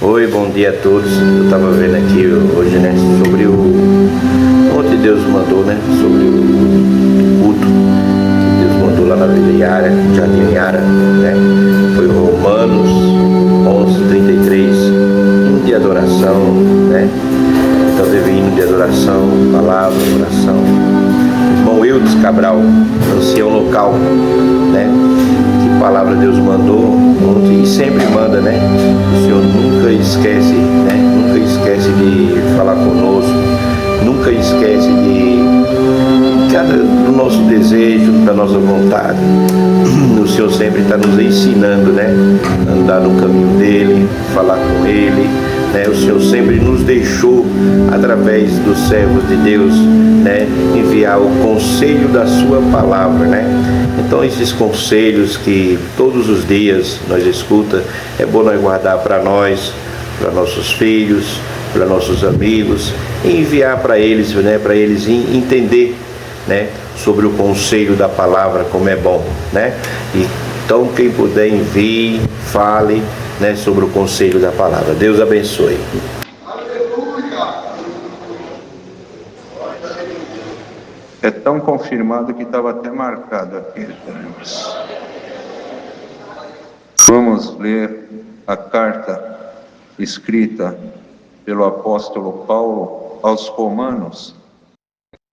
Oi, bom dia a todos. Eu estava vendo aqui hoje, né, sobre ontem Deus mandou, né, sobre o culto que Deus mandou lá na Vila Iara, Jardim Iara, né, foi Romanos 11:33, hino de adoração, né, então teve hino de adoração, palavra, oração. Irmão Eudes Cabral, ancião local, né, que palavra Deus mandou ontem e sempre manda, né, o Senhor nunca esquece, né, nunca esquece de falar conosco, nunca esquece do nosso desejo, da nossa vontade. O Senhor sempre está nos ensinando, né, andar no caminho dele, falar com ele, né? O Senhor sempre nos deixou, através dos servos de Deus, né, enviar o conselho da sua palavra, né? Então esses conselhos que todos os dias nós escuta, é bom nós guardar para nós, para nossos filhos, para nossos amigos, e enviar para eles, né, para eles entender, né, sobre o conselho da palavra, como é bom, né? E então quem puder envie, fale, né, sobre o conselho da palavra. Deus abençoe. É tão confirmado que estava até marcado aqui. Vamos ler a carta escrita pelo apóstolo Paulo aos Romanos,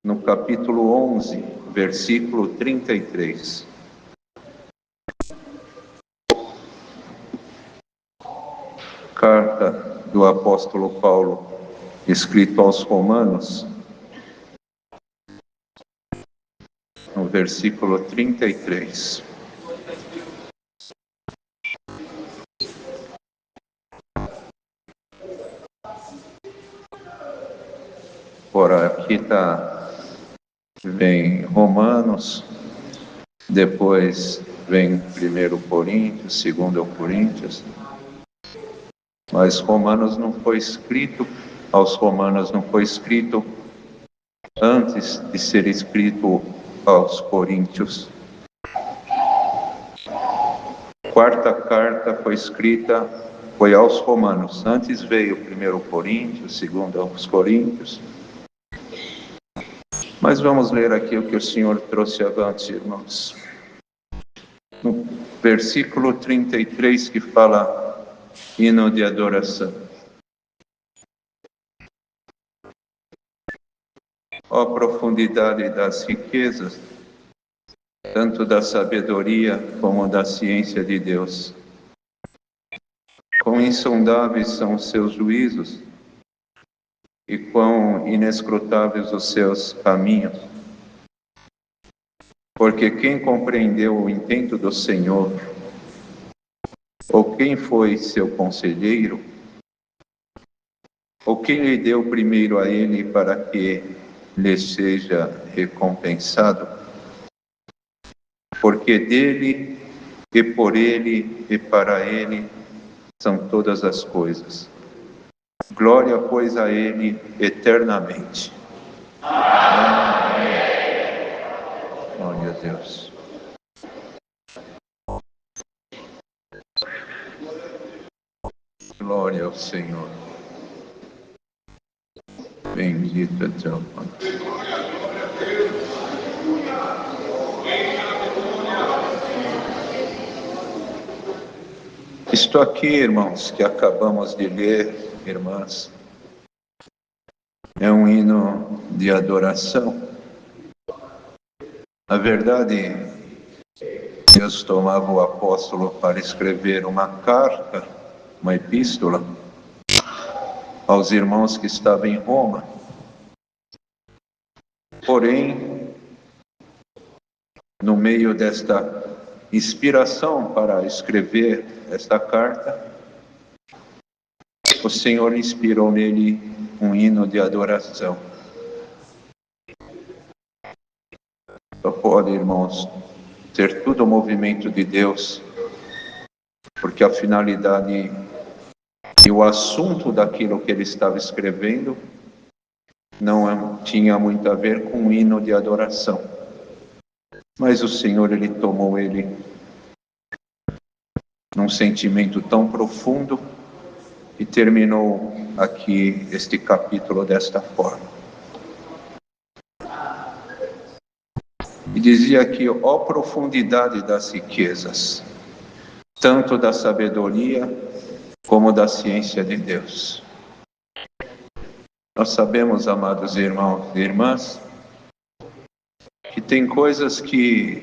no capítulo 11, versículo 33. Carta do apóstolo Paulo, escrito aos Romanos, no versículo 33. Ora, aqui vem Romanos, depois vem 1 Coríntios, 2 Coríntios, mas aos Romanos não foi escrito antes de ser escrito aos Coríntios. A quarta carta foi aos Romanos. Antes veio 1 Coríntios, 2 Coríntios. Mas vamos ler aqui o que o Senhor trouxe avante, irmãos. No versículo 33, que fala hino de adoração. Ó profundidade das riquezas, tanto da sabedoria como da ciência de Deus. Quão insondáveis são os seus juízos e quão inescrutáveis os seus caminhos. Porque quem compreendeu o intento do Senhor, ou quem foi seu conselheiro, ou quem lhe deu primeiro a ele para que lhe seja recompensado? Porque dele, e por ele, e para ele são todas as coisas. Glória, pois, a ele eternamente. Amém. Glória a Deus. Glória ao Senhor. Bendito é teu nome. Isto aqui, irmãos, que acabamos de ler, irmãs, é um hino de adoração. Na verdade, Deus tomava o apóstolo para escrever uma carta, uma epístola, aos irmãos que estavam em Roma. Porém, no meio desta inspiração para escrever esta carta, o Senhor inspirou nele um hino de adoração. Só pode, irmãos, ter tudo o movimento de Deus, porque a finalidade e o assunto daquilo que ele estava escrevendo não tinha muito a ver com um hino de adoração. Mas o Senhor, ele tomou ele num sentimento tão profundo e terminou aqui este capítulo desta forma. E dizia aqui, ó profundidade das riquezas, tanto da sabedoria como da ciência de Deus. Nós sabemos, amados irmãos e irmãs, que tem coisas que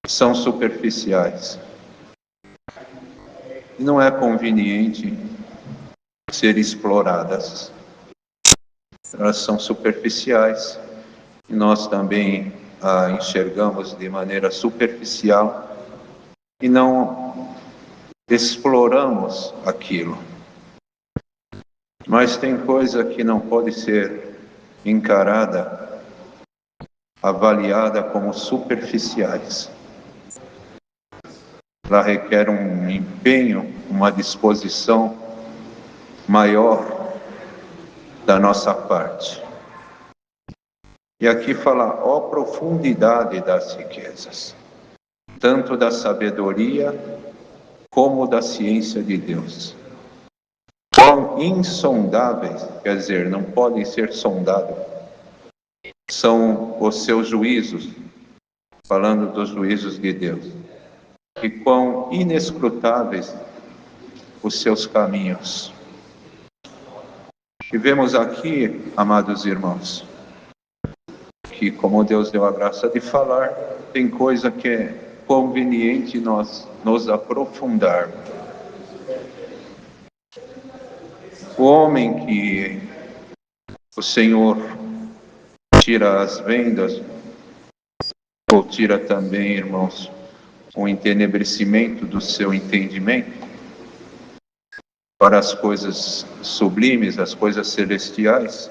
são superficiais. E não é conveniente ser exploradas. Elas são superficiais e nós também a enxergamos de maneira superficial e não exploramos aquilo. Mas tem coisa que não pode ser encarada, avaliada como superficiais. Ela requer um empenho, uma disposição maior da nossa parte. E aqui fala, ó profundidade das riquezas, tanto da sabedoria como da ciência de Deus. São insondáveis, quer dizer, não podem ser sondados. São os seus juízos, falando dos juízos de Deus. E quão inescrutáveis os seus caminhos. E vemos aqui, amados irmãos, que como Deus deu a graça de falar, tem coisa que é conveniente nós nos aprofundarmos. O homem que o Senhor tira as vendas, ou tira também, irmãos, o entenebrecimento do seu entendimento para as coisas sublimes, as coisas celestiais,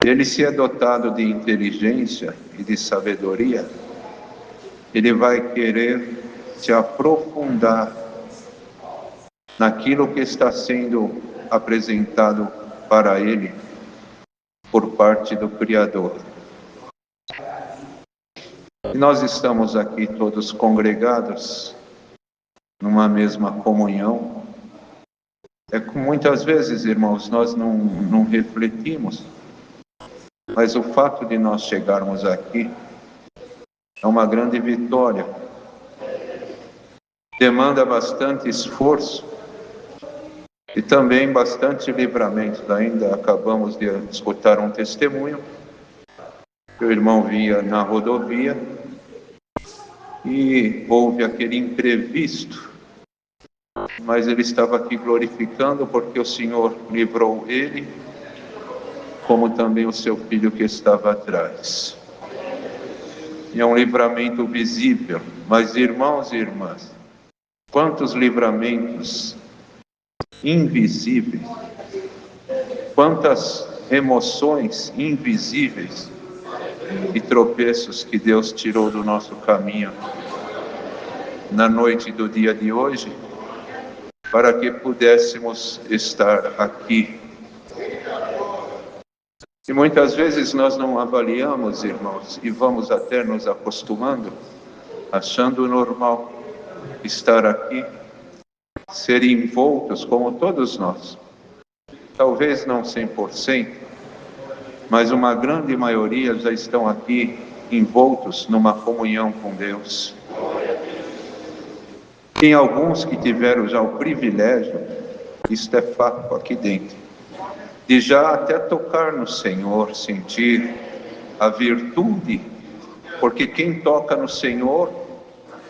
ele, se é dotado de inteligência e de sabedoria, ele vai querer se aprofundar naquilo que está sendo apresentado para ele por parte do Criador. E nós estamos aqui todos congregados numa mesma comunhão. É que muitas vezes, irmãos, nós não refletimos, mas o fato de nós chegarmos aqui é uma grande vitória. Demanda bastante esforço e também bastante livramento. Ainda acabamos de escutar um testemunho que o irmão via na rodovia e houve aquele imprevisto, mas ele estava aqui glorificando porque o Senhor livrou ele, como também o seu filho que estava atrás. E é um livramento visível, mas irmãos e irmãs, quantos livramentos invisíveis, quantas emoções invisíveis e tropeços que Deus tirou do nosso caminho na noite do dia de hoje, para que pudéssemos estar aqui. E muitas vezes nós não avaliamos, irmãos, e vamos até nos acostumando, achando normal estar aqui, ser envoltos como todos nós. Talvez não 100%, mas uma grande maioria já estão aqui envoltos numa comunhão com Deus. Tem alguns que tiveram já o privilégio, isto é fato aqui dentro, de já até tocar no Senhor, sentir a virtude, porque quem toca no Senhor,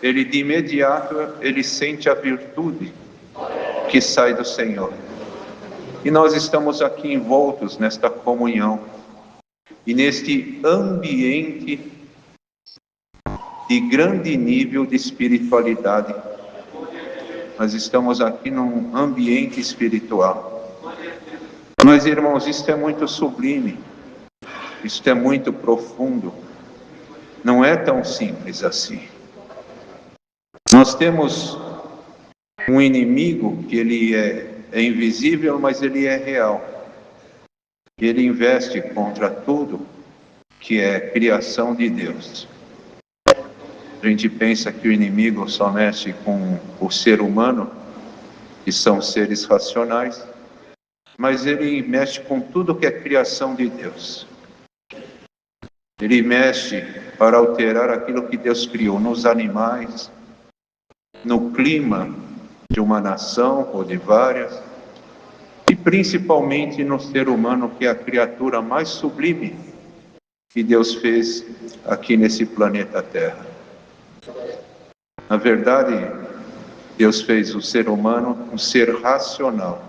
ele de imediato, ele sente a virtude que sai do Senhor. E nós estamos aqui envoltos nesta comunhão, e neste ambiente de grande nível de espiritualidade. Nós estamos aqui num ambiente espiritual. Mas, irmãos, isto é muito sublime, isto é muito profundo, não é tão simples assim. Nós temos um inimigo que ele é invisível, mas ele é real. Ele investe contra tudo que é criação de Deus. A gente pensa que o inimigo só mexe com o ser humano, que são seres racionais, mas ele mexe com tudo que é criação de Deus. Ele mexe para alterar aquilo que Deus criou nos animais, no clima de uma nação ou de várias, e principalmente no ser humano, que é a criatura mais sublime que Deus fez aqui nesse planeta Terra. Na verdade, Deus fez o ser humano um ser racional.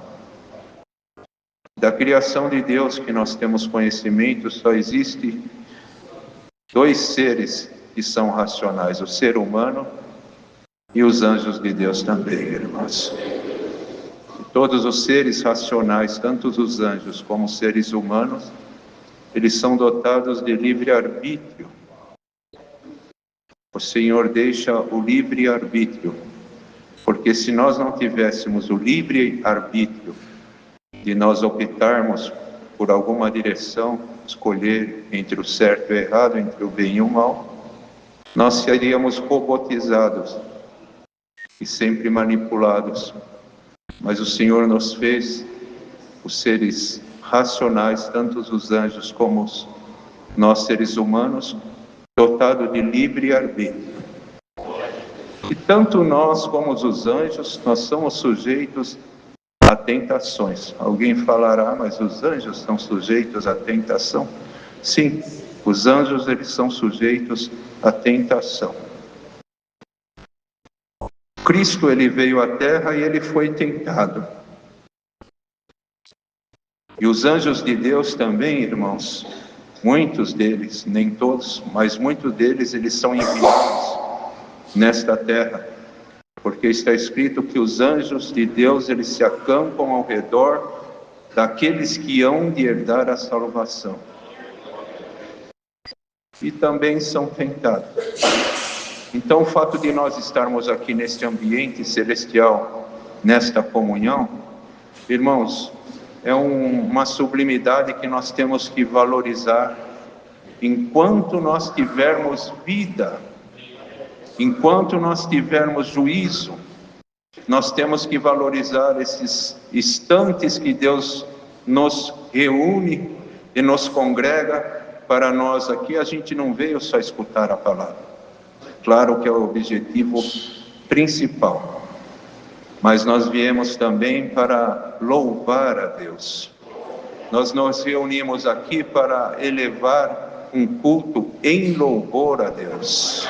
Da criação de Deus que nós temos conhecimento, só existe dois seres que são racionais: o ser humano e os anjos de Deus também, irmãos. Todos os seres racionais, tanto os anjos como os seres humanos, eles são dotados de livre-arbítrio. O Senhor deixa o livre-arbítrio, porque se nós não tivéssemos o livre-arbítrio de nós optarmos por alguma direção, escolher entre o certo e o errado, entre o bem e o mal, nós seríamos robotizados e sempre manipulados. Mas o Senhor nos fez os seres racionais, tanto os anjos como nós seres humanos, dotados de livre-arbítrio. E tanto nós como os anjos, nós somos sujeitos a tentações. Alguém falará, mas os anjos são sujeitos à tentação? Sim, os anjos eles são sujeitos à tentação. Cristo ele veio à Terra e ele foi tentado. E os anjos de Deus também, irmãos, muitos deles, nem todos, mas muitos deles, eles são enviados nesta terra, porque está escrito que os anjos de Deus, eles se acampam ao redor daqueles que hão de herdar a salvação. E também são tentados. Então, o fato de nós estarmos aqui neste ambiente celestial, nesta comunhão, irmãos, é uma sublimidade que nós temos que valorizar enquanto nós tivermos vida, enquanto nós tivermos juízo. Nós temos que valorizar esses instantes que Deus nos reúne e nos congrega para nós aqui. A gente não veio só escutar a palavra. Claro que é o objetivo principal, mas nós viemos também para louvar a Deus. Nós nos reunimos aqui para elevar um culto em louvor a Deus.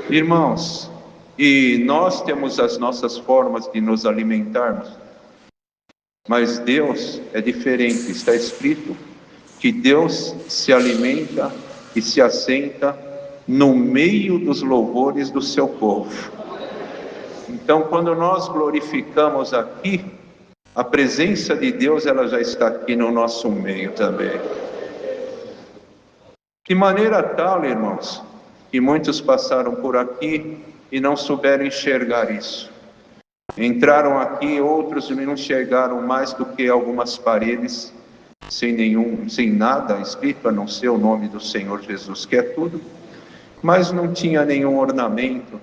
Irmãos, e nós temos as nossas formas de nos alimentarmos, mas Deus é diferente. Está escrito que Deus se alimenta e se assenta no meio dos louvores do seu povo. Então, quando nós glorificamos aqui, a presença de Deus, ela já está aqui no nosso meio também. De maneira tal, irmãos, que muitos passaram por aqui e não souberam enxergar isso. Entraram aqui, outros não enxergaram mais do que algumas paredes, sem nada escrito, a não ser o nome do Senhor Jesus, que é tudo. Mas não tinha nenhum ornamento,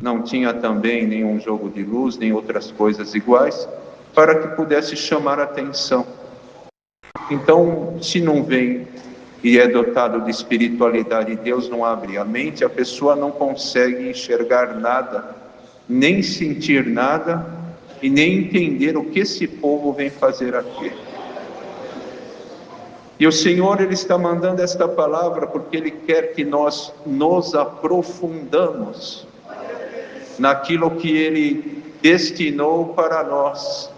não tinha também nenhum jogo de luz, nem outras coisas iguais, para que pudesse chamar a atenção. Então, se não vem e é dotado de espiritualidade, Deus não abre a mente, a pessoa não consegue enxergar nada, nem sentir nada, e nem entender o que esse povo vem fazer aqui. E o Senhor, Ele está mandando esta palavra porque Ele quer que nós nos aprofundamos naquilo que Ele destinou para nós,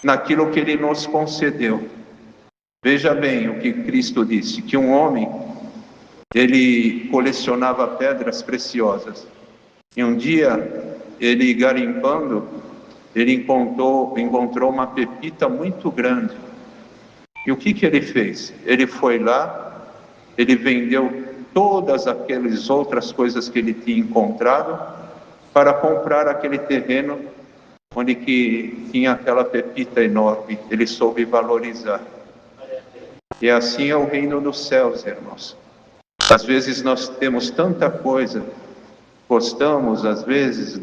naquilo que Ele nos concedeu. Veja bem o que Cristo disse, que um homem, ele colecionava pedras preciosas. E um dia, ele garimpando, ele encontrou uma pepita muito grande. E o que ele fez? Ele foi lá, ele vendeu todas aquelas outras coisas que ele tinha encontrado para comprar aquele terreno onde que tinha aquela pepita enorme. Ele soube valorizar. E assim é o reino dos céus, irmãos. Às vezes nós temos tanta coisa, gostamos às vezes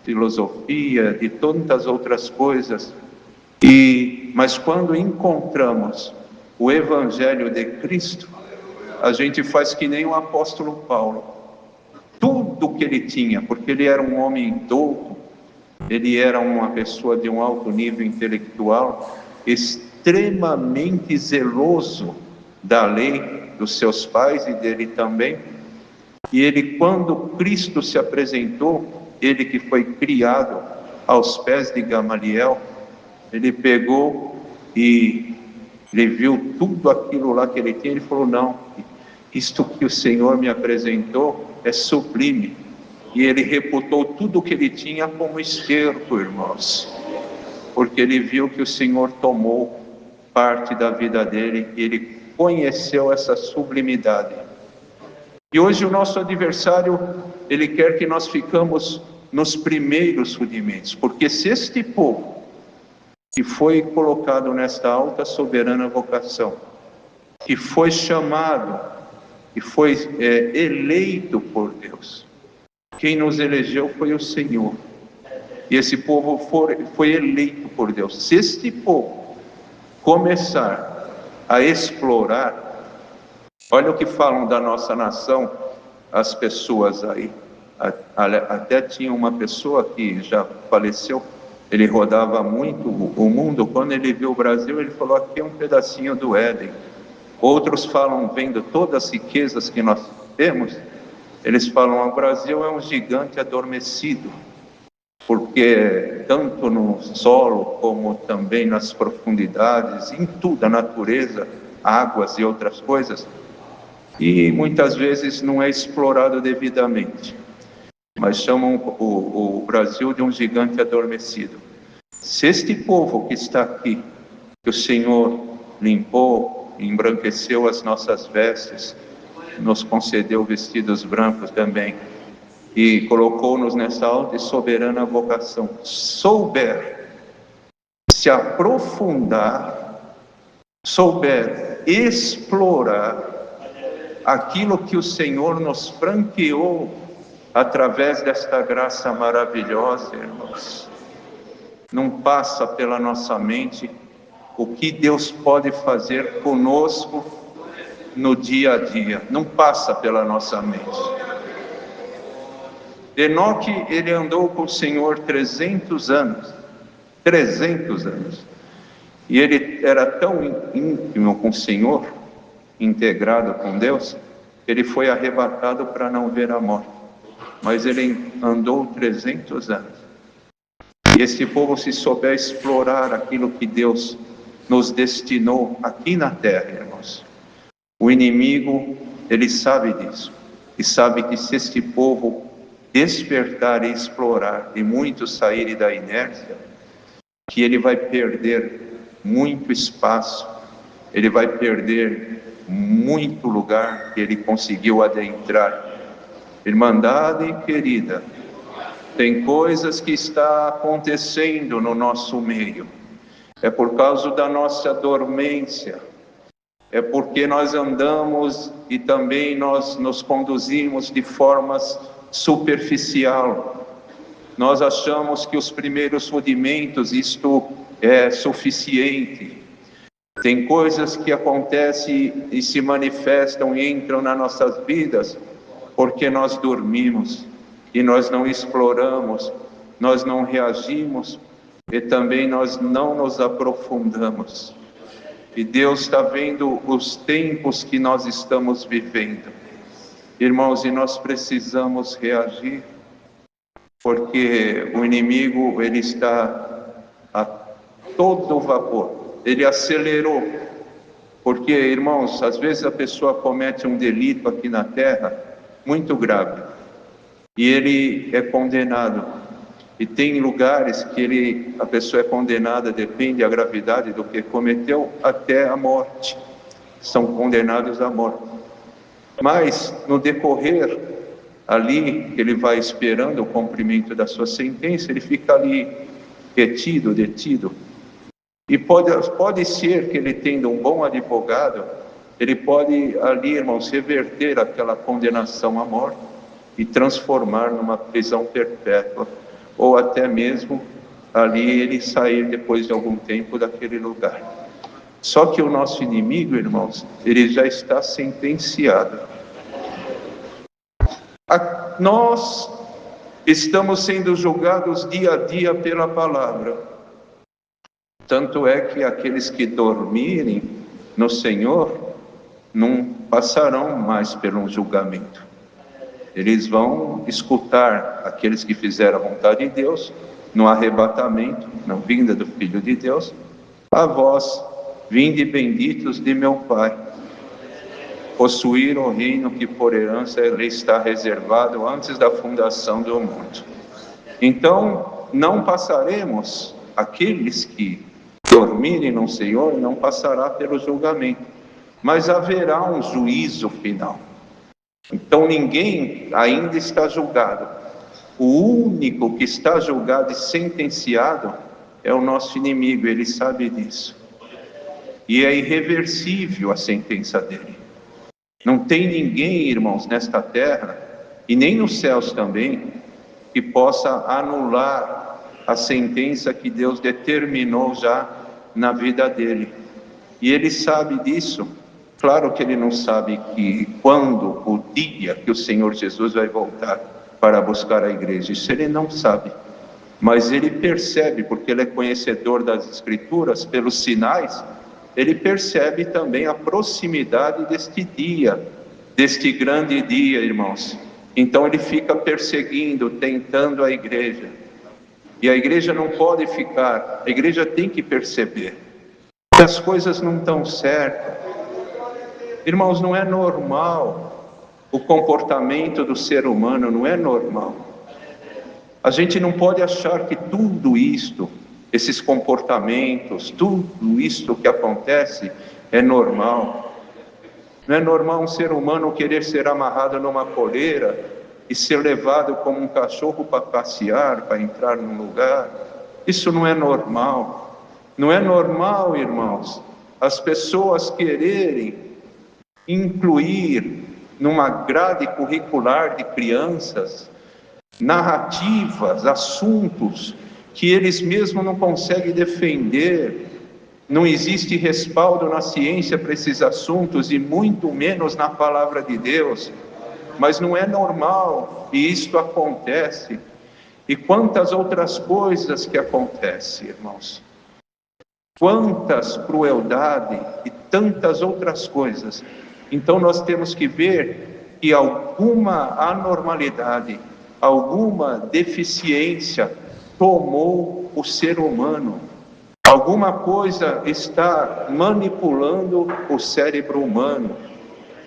filosofia, de tantas outras coisas. Mas quando encontramos o Evangelho de Cristo, a gente faz que nem o apóstolo Paulo. Tudo que ele tinha, porque ele era um homem douto, ele era uma pessoa de um alto nível intelectual, extremamente zeloso da lei dos seus pais e dele também. E ele, quando Cristo se apresentou, ele que foi criado aos pés de Gamaliel, ele pegou e ele viu tudo aquilo lá que ele tinha, ele falou: não, isto que o Senhor me apresentou é sublime. E ele reputou tudo que ele tinha como esterco, irmãos, porque ele viu que o Senhor tomou parte da vida dele e ele conheceu essa sublimidade. E hoje o nosso adversário, ele quer que nós ficamos nos primeiros rudimentos, porque se este povo que foi colocado nesta alta soberana vocação, que foi chamado, que foi eleito por Deus, quem nos elegeu foi o Senhor, e esse povo foi eleito por Deus. Se este povo começar a explorar, olha o que falam da nossa nação as pessoas aí. Até tinha uma pessoa que já faleceu, ele rodava muito o mundo. Quando ele viu o Brasil, ele falou: aqui é um pedacinho do Éden. Outros falam, vendo todas as riquezas que nós temos, eles falam: o Brasil é um gigante adormecido, porque tanto no solo como também nas profundidades, em tudo, a natureza, águas e outras coisas, e muitas vezes não é explorado devidamente, mas chamam o Brasil de um gigante adormecido. Se este povo que está aqui, que o Senhor limpou, embranqueceu as nossas vestes, nos concedeu vestidos brancos também, e colocou-nos nessa alta e soberana vocação, souber se aprofundar, souber explorar aquilo que o Senhor nos franqueou através desta graça maravilhosa, irmãos, não passa pela nossa mente o que Deus pode fazer conosco no dia a dia, não passa pela nossa mente. Enoque, ele andou com o Senhor 300 anos, e ele era tão íntimo com o Senhor, integrado com Deus, que ele foi arrebatado para não ver a morte. Mas ele andou 300 anos. E esse povo, se souber explorar aquilo que Deus nos destinou aqui na terra, irmãos, o inimigo, ele sabe disso. E sabe que se este povo despertar e explorar, e muitos saírem da inércia, que ele vai perder muito espaço, ele vai perder muito lugar que ele conseguiu adentrar. Irmandade querida, tem coisas que está acontecendo no nosso meio, é por causa da nossa dormência, é porque nós andamos e também nós nos conduzimos de formas superficial. Nós achamos que os primeiros rudimentos, isto é suficiente. Tem coisas que acontecem e se manifestam e entram nas nossas vidas porque nós dormimos e nós não exploramos, nós não reagimos e também nós não nos aprofundamos. E Deus está vendo os tempos que nós estamos vivendo, irmãos, e nós precisamos reagir, porque o inimigo, ele está a todo vapor, ele acelerou, porque, irmãos, às vezes a pessoa comete um delito aqui na terra, muito grave, e ele é condenado, e tem lugares que a pessoa é condenada, depende da gravidade do que cometeu, até a morte, são condenados à morte. Mas no decorrer ali, ele vai esperando o cumprimento da sua sentença, ele fica ali retido, detido. E pode ser que ele, tendo um bom advogado, ele pode ali, irmãos, reverter aquela condenação à morte e transformar numa prisão perpétua. ou até mesmo ali ele sair depois de algum tempo daquele lugar. Só que o nosso inimigo, irmãos, ele já está sentenciado. Nós estamos sendo julgados dia a dia pela palavra. Tanto é que aqueles que dormirem no Senhor não passarão mais pelo julgamento. Eles vão escutar aqueles que fizeram a vontade de Deus, no arrebatamento, na vinda do Filho de Deus, a vós, vinde benditos de meu Pai, possuir o reino que por herança lhe está reservado antes da fundação do mundo. Então, não passaremos, aqueles que dormirem no Senhor, não passará pelo julgamento, mas haverá um juízo final. Então ninguém ainda está julgado. O único que está julgado e sentenciado é o nosso inimigo, ele sabe disso. E é irreversível a sentença dele. Não tem ninguém, irmãos, nesta terra, e nem nos céus também, que possa anular a sentença que Deus determinou já na vida dele. E ele sabe disso. Claro que ele não sabe que quando, o dia que o Senhor Jesus vai voltar para buscar a igreja, isso ele não sabe. Mas ele percebe, porque ele é conhecedor das Escrituras, pelos sinais, ele percebe também a proximidade deste dia, deste grande dia, irmãos. Então ele fica perseguindo, tentando a igreja. E a igreja não pode ficar, a igreja tem que perceber que as coisas não estão certas. Irmãos, não é normal o comportamento do ser humano, não é normal. A gente não pode achar que tudo isto, esses comportamentos, tudo isto que acontece é normal. Não é normal um ser humano querer ser amarrado numa coleira e ser levado como um cachorro para passear, para entrar num lugar. Isso não é normal. Não é normal, irmãos, as pessoas quererem incluir numa grade curricular de crianças narrativas, assuntos que eles mesmos não conseguem defender. Não existe respaldo na ciência para esses assuntos e muito menos na palavra de Deus. Mas não é normal, e isto acontece. E quantas outras coisas que acontecem, irmãos? Quantas crueldade e tantas outras coisas. Então nós temos que ver que alguma anormalidade, alguma deficiência tomou o ser humano. Alguma coisa está manipulando o cérebro humano,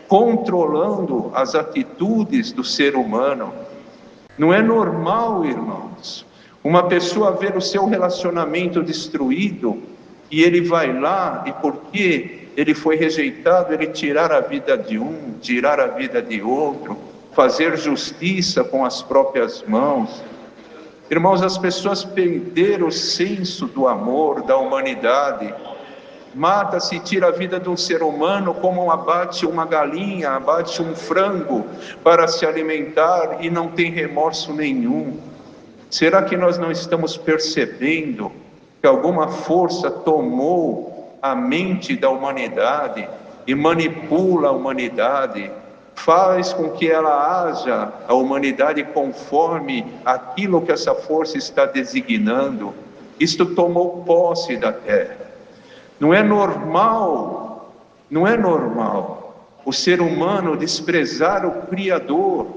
controlando as atitudes do ser humano. Não é normal, irmãos, uma pessoa ver o seu relacionamento destruído e ele vai lá e porque ele foi rejeitado, ele tirar a vida de um, tirar a vida de outro, fazer justiça com as próprias mãos. Irmãos, as pessoas perderam o senso do amor, da humanidade. Mata-se e tira a vida de um ser humano como abate uma galinha, abate um frango para se alimentar e não tem remorso nenhum. Será que nós não estamos percebendo que alguma força tomou a mente da humanidade e manipula a humanidade, faz com que ela haja a humanidade conforme aquilo que essa força está designando? Isto tomou posse da terra. Não é normal o ser humano desprezar o Criador,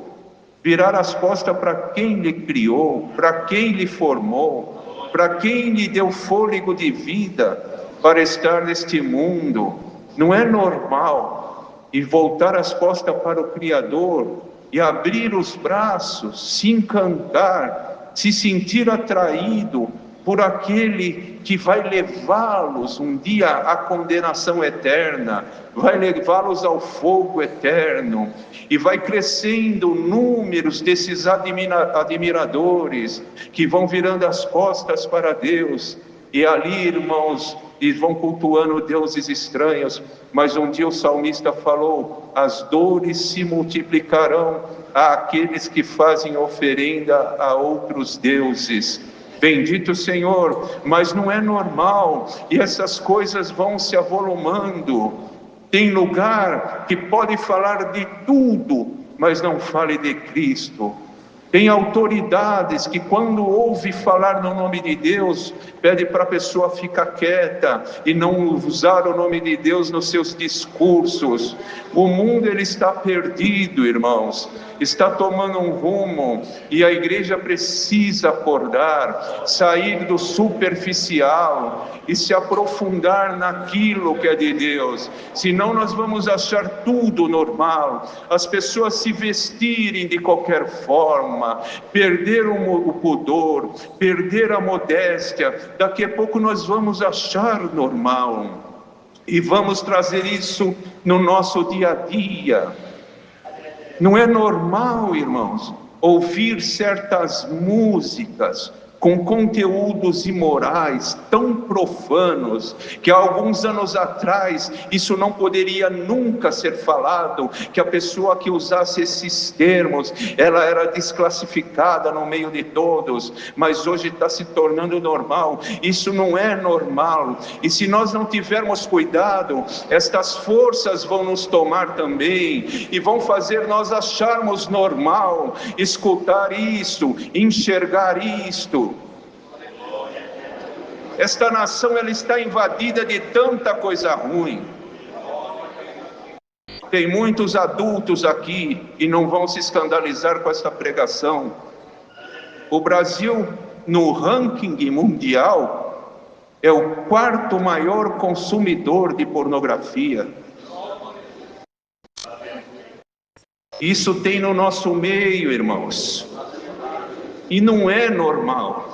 virar as costas para quem lhe criou, para quem lhe formou, para quem lhe deu fôlego de vida para estar neste mundo. Não é normal. E voltar as costas para o Criador e abrir os braços, se encantar, se sentir atraído por aquele que vai levá-los um dia à condenação eterna, vai levá-los ao fogo eterno, e vai crescendo números desses admiradores que vão virando as costas para Deus E ali, irmãos, eles vão cultuando deuses estranhos, mas um dia o salmista falou: as dores se multiplicarão àqueles que fazem oferenda a outros deuses. Bendito Senhor, mas não é normal, e essas coisas vão se avolumando. Tem lugar que pode falar de tudo, mas não fale de Cristo. Tem autoridades que, quando ouve falar no nome de Deus, pede para a pessoa ficar quieta e não usar o nome de Deus nos seus discursos. O mundo, ele está perdido, irmãos, está tomando um rumo, e a igreja precisa acordar, sair do superficial e se aprofundar naquilo que é de Deus. Senão nós vamos achar tudo normal, as pessoas se vestirem de qualquer forma, perder o pudor, perder a modéstia. Daqui a pouco nós vamos achar normal e vamos trazer isso no nosso dia a dia. Não é normal, irmãos, ouvir certas músicas com conteúdos imorais tão profanos, que há alguns anos atrás isso não poderia nunca ser falado, que a pessoa que usasse esses termos, ela era desclassificada no meio de todos, mas hoje está se tornando normal. Isso não é normal, e se nós não tivermos cuidado, estas forças vão nos tomar também, e vão fazer nós acharmos normal escutar isso, enxergar isto. Esta nação, ela está invadida de tanta coisa ruim. Tem muitos adultos aqui e não vão se escandalizar com esta pregação. O Brasil, no ranking mundial, é o quarto maior consumidor de pornografia. Isso tem no nosso meio, irmãos, e não é normal.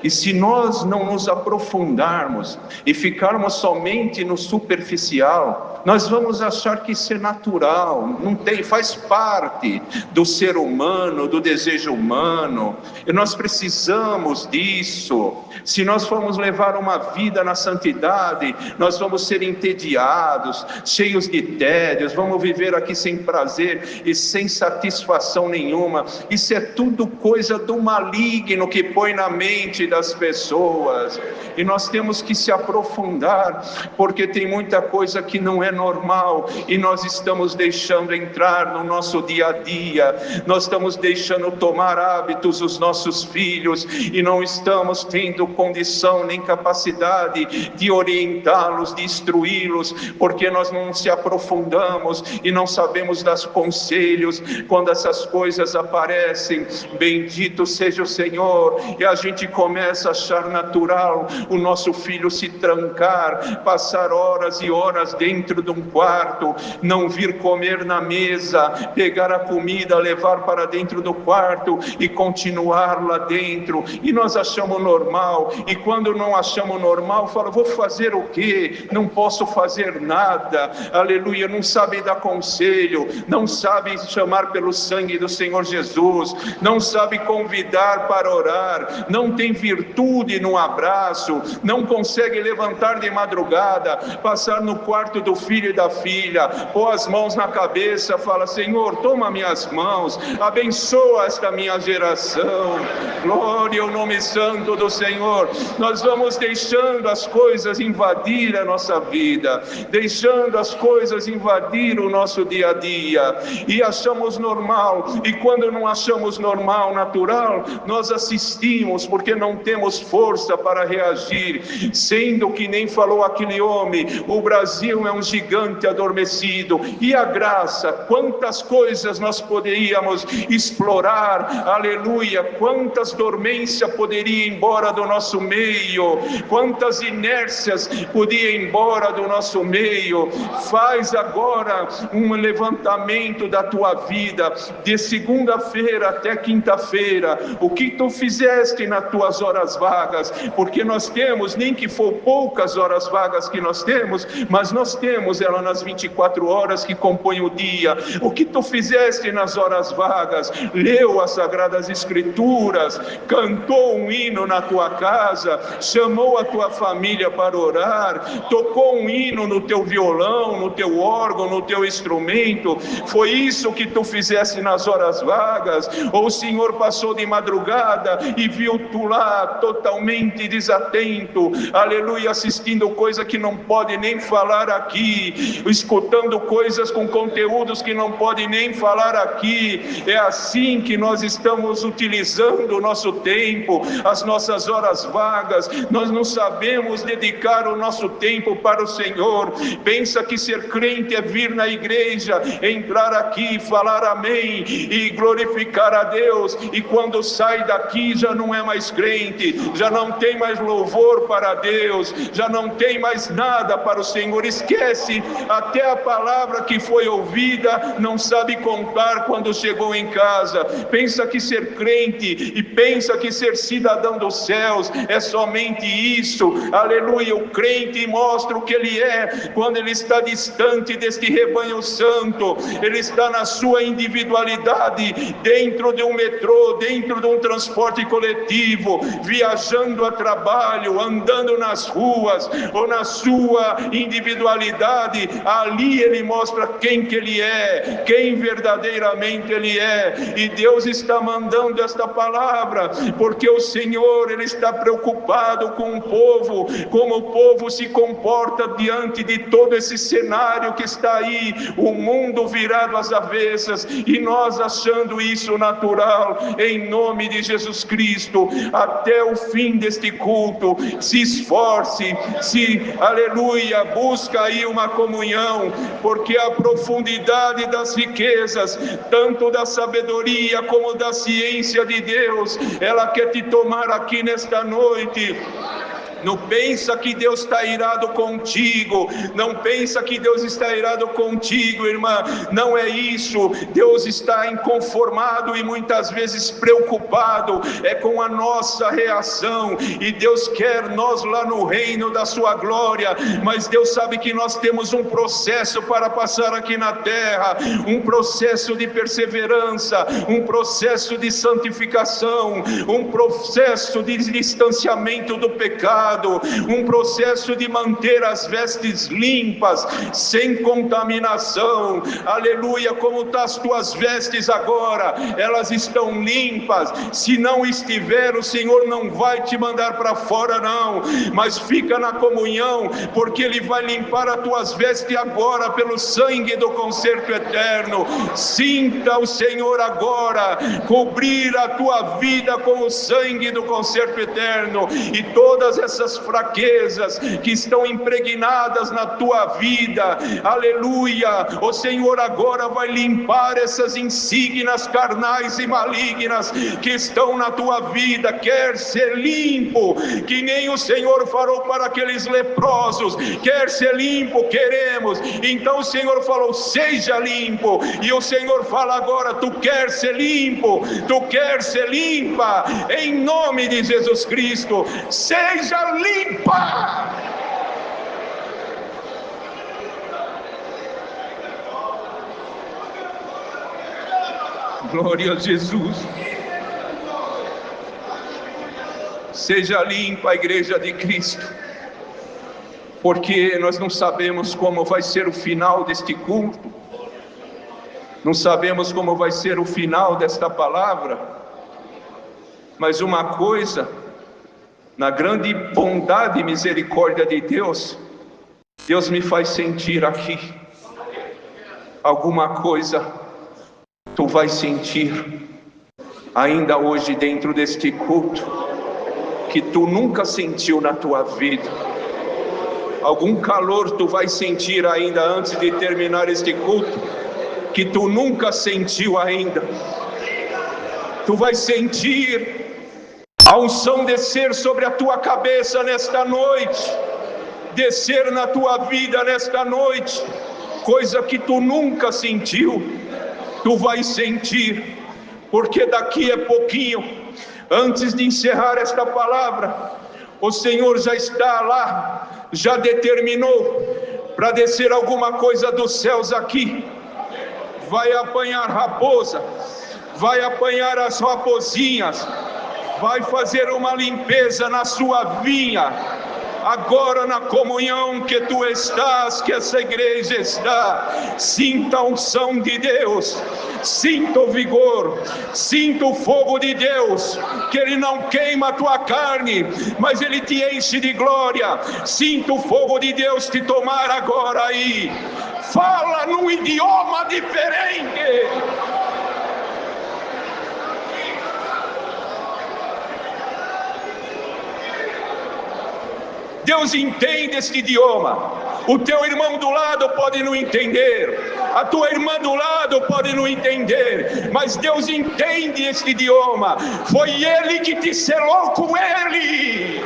E se nós não nos aprofundarmos e ficarmos somente no superficial, nós vamos achar que isso é natural, não tem, faz parte do ser humano, do desejo humano, e nós precisamos disso. Se nós formos levar uma vida na santidade, nós vamos ser entediados, cheios de tédios, vamos viver aqui sem prazer e sem satisfação nenhuma. Isso é tudo coisa do maligno que põe na mente das pessoas, e nós temos que se aprofundar, porque tem muita coisa que não é normal, e nós estamos deixando entrar no nosso dia a dia, nós estamos deixando tomar hábitos os nossos filhos, e não estamos tendo condição nem capacidade de orientá-los, de instruí-los, porque nós não se aprofundamos e não sabemos dar conselhos quando essas coisas aparecem. Bendito seja o Senhor, e a gente começa a achar natural o nosso filho se trancar, passar horas e horas dentro de um quarto, não vir comer na mesa, pegar a comida, levar para dentro do quarto e continuar lá dentro, e nós achamos normal. E quando não achamos normal, fala: vou fazer o quê? Não posso fazer nada. Aleluia. Não sabem dar conselho, não sabem chamar pelo sangue do Senhor Jesus, não sabem convidar para orar, não tem virtude no abraço, não consegue levantar de madrugada, passar no quarto do filho e da filha, pôr as mãos na cabeça, fala: Senhor, toma minhas mãos, abençoa esta minha geração. Glória ao nome santo do Senhor. Nós vamos deixando as coisas invadir a nossa vida, deixando as coisas invadir o nosso dia a dia, e achamos normal. E quando não achamos normal, natural, nós assistimos, porque não temos força para reagir, sendo que nem falou aquele homem, o Brasil é um gigante adormecido. E a graça, quantas coisas nós poderíamos explorar, aleluia, quantas dormências poderia ir embora do nosso meio, quantas inércias podia ir embora do nosso meio. Faz agora um levantamento da tua vida, de segunda-feira até quinta-feira, o que tu fizeste nas tuas horas vagas, porque nós temos, nem que for poucas horas vagas que nós temos, mas nós temos ela nas 24 horas que compõem o dia. O que tu fizeste nas horas vagas? Leu as Sagradas Escrituras, cantou um hino na tua casa, chamou a tua família para orar, tocou um hino no teu violão, no teu órgão, no teu instrumento. Foi isso que tu fizeste nas horas vagas? Ou o Senhor passou de madrugada e viu tu lá totalmente desatento, aleluia, assistindo coisa que não pode nem falar aqui, escutando coisas com conteúdos que não pode nem falar aqui? É assim que nós estamos utilizando o nosso tempo, as nossas horas vagas. Nós não sabemos dedicar o nosso tempo para o Senhor. Pensa que ser crente é vir na igreja, entrar aqui, falar amém e glorificar a Deus, e quando sai daqui já não é mais crente, já não tem mais louvor para Deus, já não tem mais nada para o Senhor. Esquece até a palavra que foi ouvida, não sabe contar quando chegou em casa. Pensa que ser crente e pensa que ser cidadão dos céus é somente isso. Aleluia. O crente mostra o que ele é quando ele está distante deste rebanho santo. Ele está na sua individualidade, dentro de um metrô, dentro de um transporte coletivo, viajando a trabalho, andando nas ruas, ou na sua individualidade. Ali ele mostra quem que ele é, quem verdadeiramente ele é. E Deus está mandando esta palavra, porque o Senhor, ele está preocupado com o povo, como o povo se comporta diante de todo esse cenário que está aí, o mundo virado às avessas, e nós achando isso natural. Em nome de Jesus Cristo, até o fim deste culto, se esforce, aleluia, busca aí uma comunhão, porque a profundidade das riquezas, tanto da sabedoria como da ciência de Deus, ela quer te tomar aqui nesta noite. Não pensa que Deus está irado contigo, não pensa que Deus está irado contigo, irmã, não é isso. Deus está inconformado e muitas vezes preocupado com a nossa reação, e Deus quer nós lá no reino da sua glória, mas Deus sabe que nós temos um processo para passar aqui na terra, um processo de perseverança, um processo de santificação, um processo de distanciamento do pecado, um processo de manter as vestes limpas, sem contaminação. Aleluia. Como estão as tuas vestes agora? Elas estão limpas? Se não estiver, o Senhor não vai te mandar para fora não, mas fica na comunhão, porque Ele vai limpar as tuas vestes agora pelo sangue do concerto eterno. Sinta o Senhor agora cobrir a tua vida com o sangue do concerto eterno, e todas essas fraquezas que estão impregnadas na tua vida, aleluia, o Senhor agora vai limpar essas insígnias carnais e malignas que estão na tua vida. Quer ser limpo, que nem o Senhor falou para aqueles leprosos, quer ser limpo, queremos. Então o Senhor falou, seja limpo, e o Senhor fala agora, tu quer ser limpo, tu quer ser limpa, em nome de Jesus Cristo, seja limpa. Glória a Jesus. Seja limpa a igreja de Cristo, porque nós não sabemos como vai ser o final deste culto, não sabemos como vai ser o final desta palavra, mas uma coisa, na grande bondade e misericórdia de Deus, Deus me faz sentir aqui alguma coisa. Tu vai sentir ainda hoje dentro deste culto que tu nunca sentiu na tua vida. Algum calor tu vai sentir ainda antes de terminar este culto que tu nunca sentiu ainda. Tu vai sentir a unção descer sobre a tua cabeça nesta noite, descer na tua vida nesta noite, coisa que tu nunca sentiu. Tu vai sentir, porque daqui a pouquinho Antes de encerrar esta palavra, o Senhor já está lá, já determinou para descer alguma coisa dos céus aqui. Vai apanhar raposa, vai apanhar as raposinhas, vai fazer uma limpeza na sua vinha. Agora, na comunhão que tu estás, que essa igreja está, sinta a unção de Deus, sinta o vigor, sinta o fogo de Deus, que Ele não queima a tua carne, mas Ele te enche de glória. Sinta o fogo de Deus te tomar agora aí. Fala num idioma diferente. Deus entende este idioma. O teu irmão do lado pode não entender, a tua irmã do lado pode não entender, mas Deus entende este idioma. Foi Ele que te selou com Ele.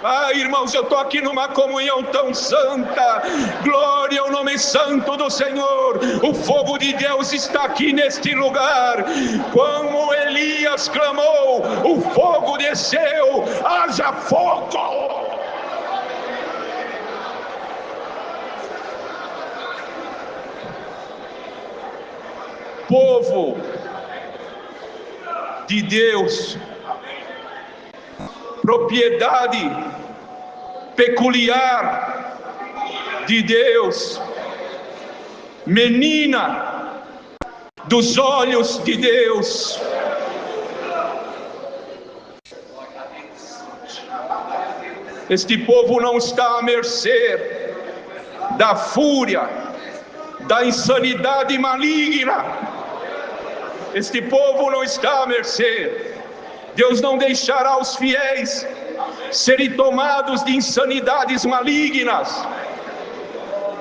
Ah, irmãos, eu estou aqui numa comunhão tão santa. Glória ao nome santo do Senhor. O fogo de Deus está aqui neste lugar. Como Elias clamou, o fogo desceu. Haja fogo! Povo de Deus, propriedade peculiar de Deus, menina dos olhos de Deus. Este povo não está à mercê da fúria, da insanidade maligna. Este povo não está à mercê. Deus não deixará os fiéis serem tomados de insanidades malignas.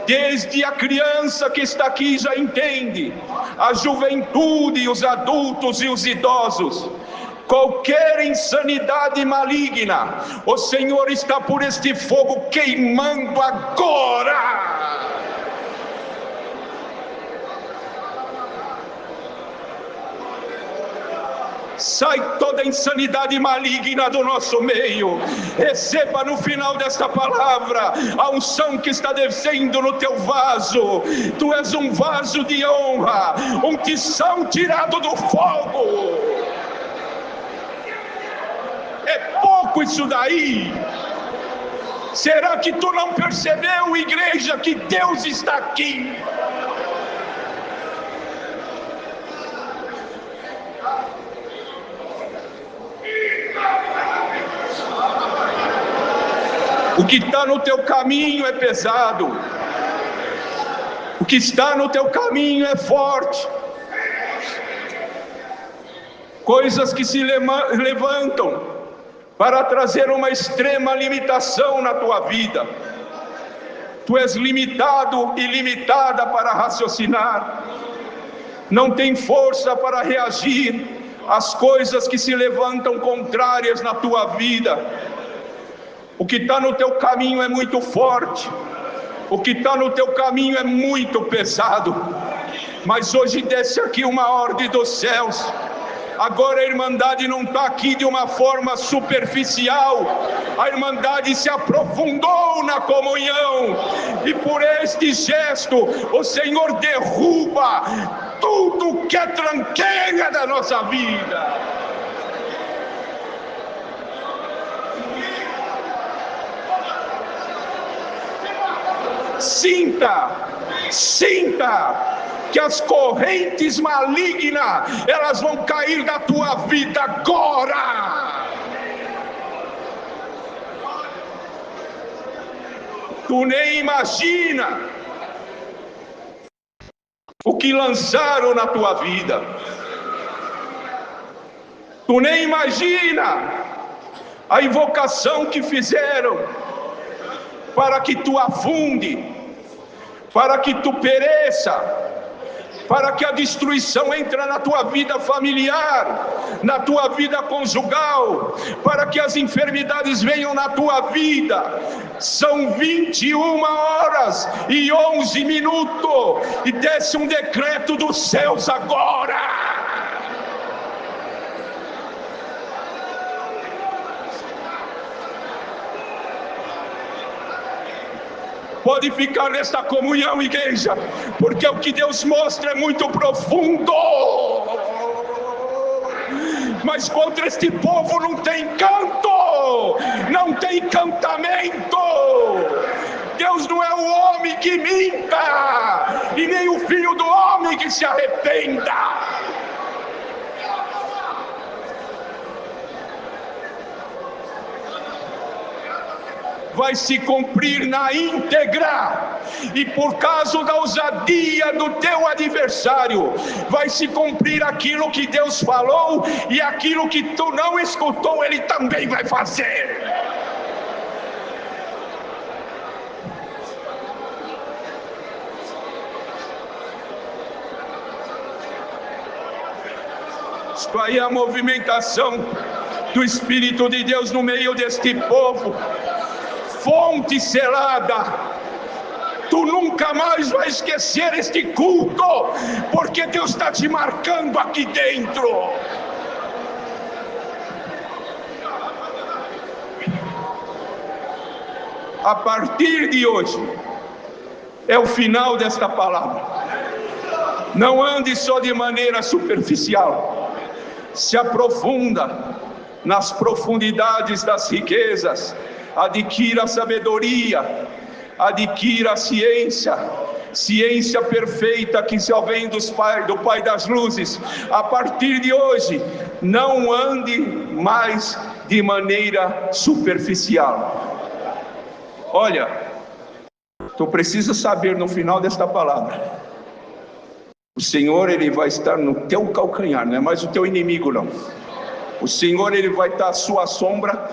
Desde a criança que está aqui já entende, a juventude, os adultos e os idosos, qualquer insanidade maligna, o Senhor está por este fogo queimando agora. Sai toda a insanidade maligna do nosso meio. Receba no final desta palavra a unção que está descendo no teu vaso. Tu és um vaso de honra, um tição tirado do fogo. É pouco isso daí. Será que tu não percebeu, igreja, que Deus está aqui? O que está no teu caminho é pesado. O que está no teu caminho é forte. Coisas que se levantam para trazer uma extrema limitação na tua vida. Tu és limitado e limitada para raciocinar. Não tem força para reagir às coisas que se levantam contrárias na tua vida. O que está no teu caminho é muito forte. O que está no teu caminho é muito pesado. Mas hoje desce aqui uma ordem dos céus. Agora a Irmandade não está aqui de uma forma superficial. A Irmandade se aprofundou na comunhão. E por este gesto, o Senhor derruba tudo que é tranqueira da nossa vida. Sinta que as correntes malignas, elas vão cair da tua vida agora. Tu nem imagina o que lançaram na tua vida. Tu nem imagina a invocação que fizeram para que tu afunde, para que tu pereça, para que a destruição entre na tua vida familiar, na tua vida conjugal, para que as enfermidades venham na tua vida. São 21h11 e desce um decreto dos céus agora. Pode ficar nesta comunhão, igreja, porque o que Deus mostra é muito profundo. Mas contra este povo não tem canto, não tem cantamento. Deus não é o homem que minta, e nem o filho do homem que se arrependa. Vai se cumprir na íntegra, e por causa da ousadia do teu adversário, vai se cumprir aquilo que Deus falou, e aquilo que tu não escutou, Ele também vai fazer. Isto aí é a movimentação do Espírito de Deus no meio deste povo. Fonte selada, tu nunca mais vai esquecer este culto, porque Deus está te marcando aqui dentro. A partir de hoje, é o final desta palavra. Não ande só de maneira superficial, se aprofunda nas profundidades das riquezas, adquira a sabedoria, adquira a ciência perfeita que só vem do Pai das luzes. A partir de hoje, não ande mais de maneira superficial. Olha, tu precisa saber no final desta palavra, o Senhor, Ele vai estar no teu calcanhar, não é mais o teu inimigo não. O Senhor, Ele vai estar à sua sombra,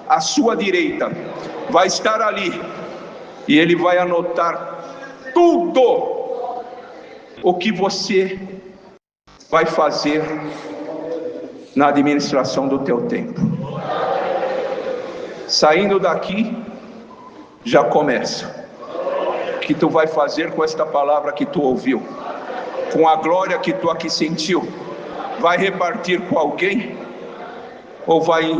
à sua direita, vai estar ali, e Ele vai anotar tudo o que você vai fazer na administração do teu tempo. Saindo daqui, já começa. O que tu vai fazer com esta palavra que tu ouviu, com a glória que tu aqui sentiu? Vai repartir com alguém? Ou vai,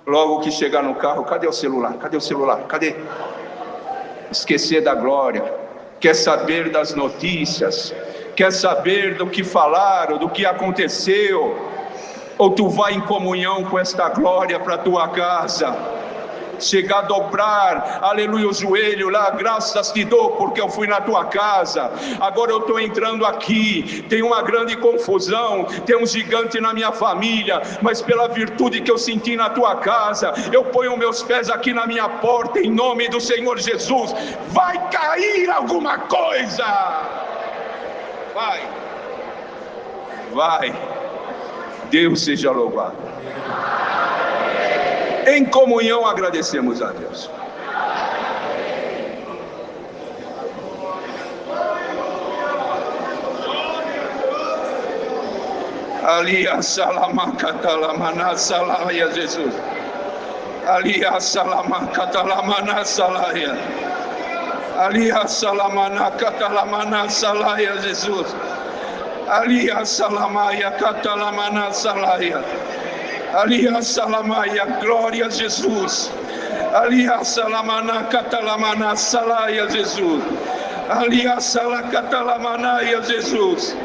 logo que chegar no carro, cadê o celular? Cadê o celular? Cadê? Esquecer da glória. Quer saber das notícias? Quer saber do que falaram, do que aconteceu? Ou tu vai em comunhão com esta glória para a tua casa? Chegar a dobrar, aleluia, o joelho lá, graças te dou porque eu fui na tua casa, agora eu estou entrando aqui, tem uma grande confusão, tem um gigante na minha família, mas pela virtude que eu senti na tua casa, eu ponho meus pés aqui na minha porta, em nome do Senhor Jesus. Vai cair alguma coisa, vai, Deus seja louvado. Em comunhão agradecemos a Deus. Alia salamaka talamana salaya, Jesus. Alia salamaka talamana salaya. Alia salamana katalamana salaya, Jesus. Alia salamaya katalamana salaya. Alia salamaya, glória a Jesus. Alia salamana katalamana salaya, Jesus. Alia salakatalamana, Jesus.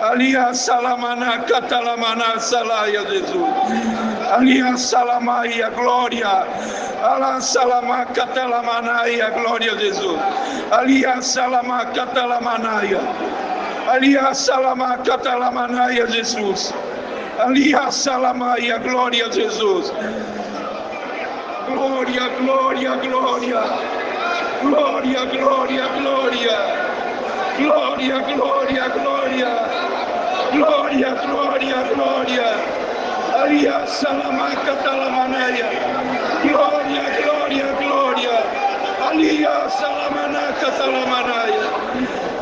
Alia salamana katalamana salaya, Jesus. Alia salamaya, glória. Alia salama katalamana, glória a Jesus. Alia salama katalamana. Alia salama katalamana, Jesus. Alia salamaya, glória a Jesus. Glória, glória, glória. Glória, glória, glória. Glória, glória, glória. Glória, glória, glória. Alia salamaka talamanaya. Glória, glória, glória. Alia salamanaka talamanaya.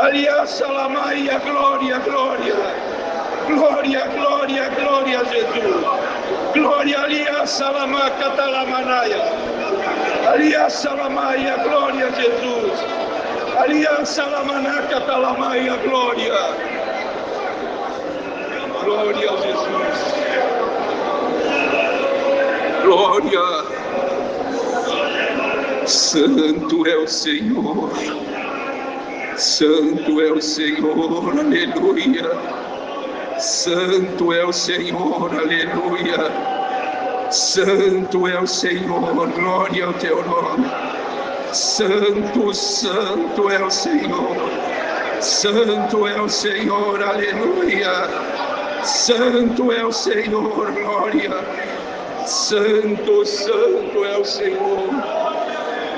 Alia Salamaia, glória, glória. Glória, glória, glória a Jesus. Glória, Alia Salamaca Talamanaia. Alia Salamaia, glória a Jesus. Alia Salamanaca Talamaia, glória. Glória a Jesus. Glória. Santo é o Senhor. Santo é o Senhor, aleluia. Santo é o Senhor, aleluia. Santo é o Senhor, glória ao teu nome. Santo, santo é o Senhor. Santo é o Senhor, aleluia. Santo é o Senhor, glória. Santo, santo é o Senhor.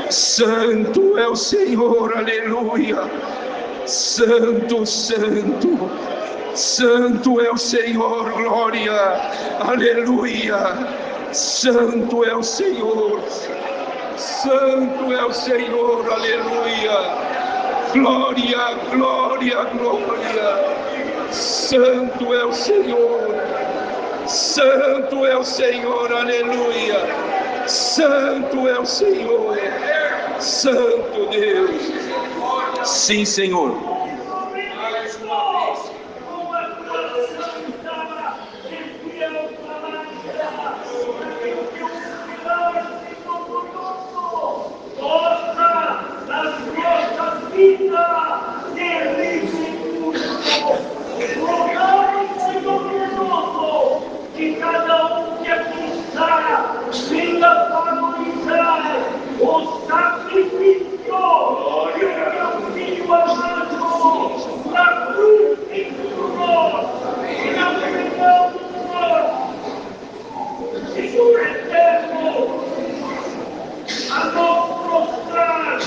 Santo é o Senhor, aleluia. Santo, santo. Santo é o Senhor, glória, aleluia. Santo é o Senhor. Santo é o Senhor, aleluia. Glória, glória, glória. Santo é o Senhor. Santo é o Senhor, aleluia. Santo é o Senhor. Santo Deus. Sim, Senhor. Que cada um que aqui está venha valorizar o sacrifício que o meu filho amado na cruz por nós, e na perdão por nós. Senhor eterno, a nós prostrar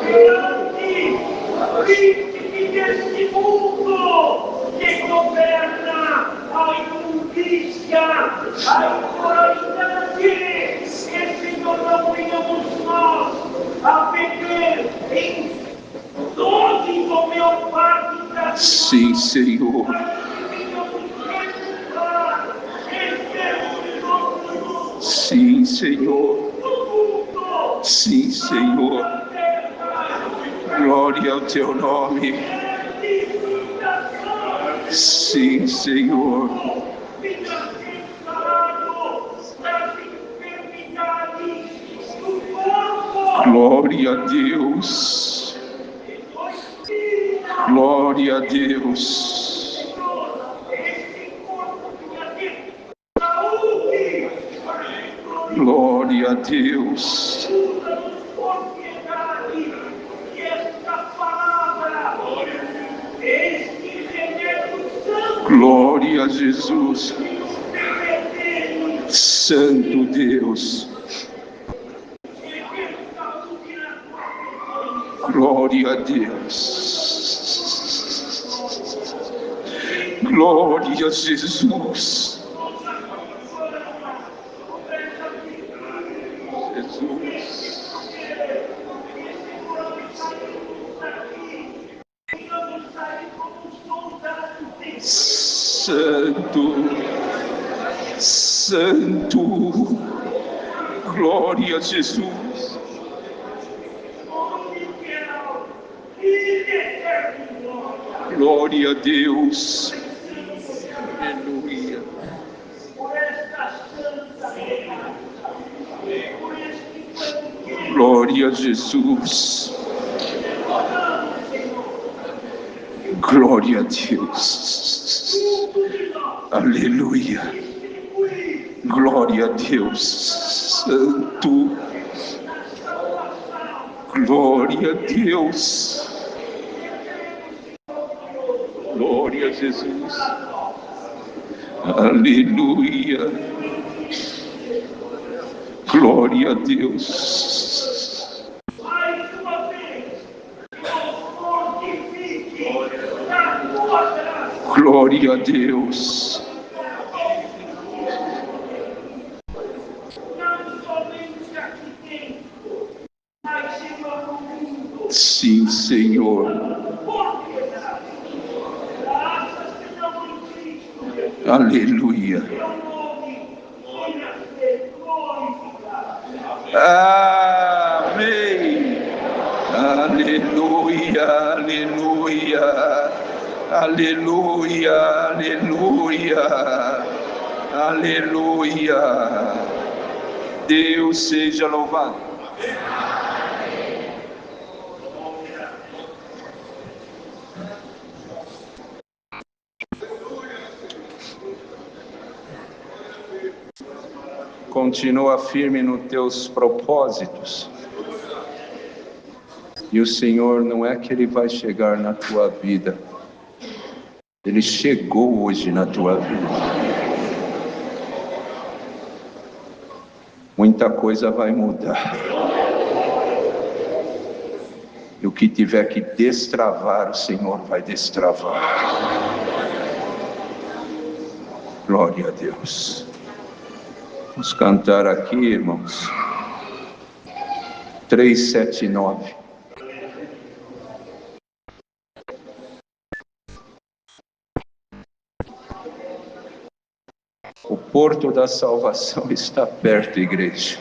diante do príncipe deste mundo, que governa a imundícia, a imoralidade, que, Senhor, não venhamos nós a viver em doses homeopáticas. Sim, Senhor. Sim, Senhor. Sim, Senhor. Glória ao teu nome. Sim, Senhor. Glória a Deus. Glória a Deus. Glória a Deus. Glória a Jesus. Santo Deus. Glória a Deus. Glória a Jesus. Santo, Santo, glória a Jesus. Glória a Deus. Aleluia. Glória a Jesus. Glória a Deus. Aleluia. Glória a Deus. Santo. Glória a Deus. Glória a Jesus. Aleluia. Glória a Deus. Mais uma vez, fortifique na tua graça. Glória a Deus. Não somente aqui dentro, mas Senhor no mundo. Sim, Senhor. Aleluia. Amém. Aleluia, aleluia. Aleluia, aleluia. Aleluia. Deus seja louvado. Continua firme nos teus propósitos. E o Senhor, não é que Ele vai chegar na tua vida. Ele chegou hoje na tua vida. Muita coisa vai mudar. E o que tiver que destravar, o Senhor vai destravar. Glória a Deus. Vamos cantar aqui, irmãos. 379. O porto da salvação está perto, igreja.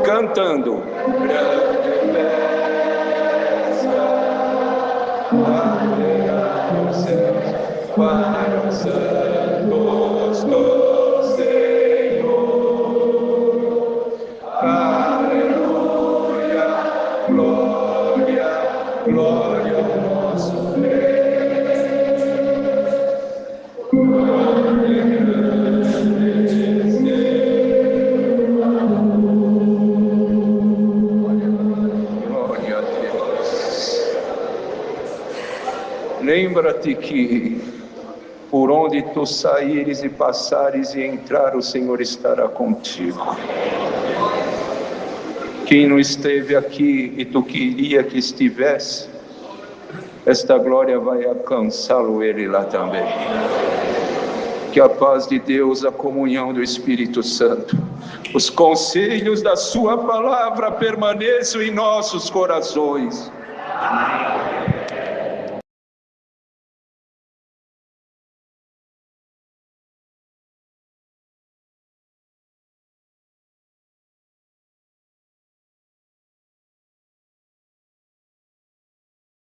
Cantando. Para os santos do Senhor. Aleluia, glória, glória ao nosso Deus. Glória a Deus. Lembra-te que por onde tu saíres e passares e entrar, o Senhor estará contigo. Quem não esteve aqui e tu queria que estivesse, esta glória vai alcançá-lo ele lá também. Que a paz de Deus, a comunhão do Espírito Santo, os conselhos da sua palavra permaneçam em nossos corações. Amém.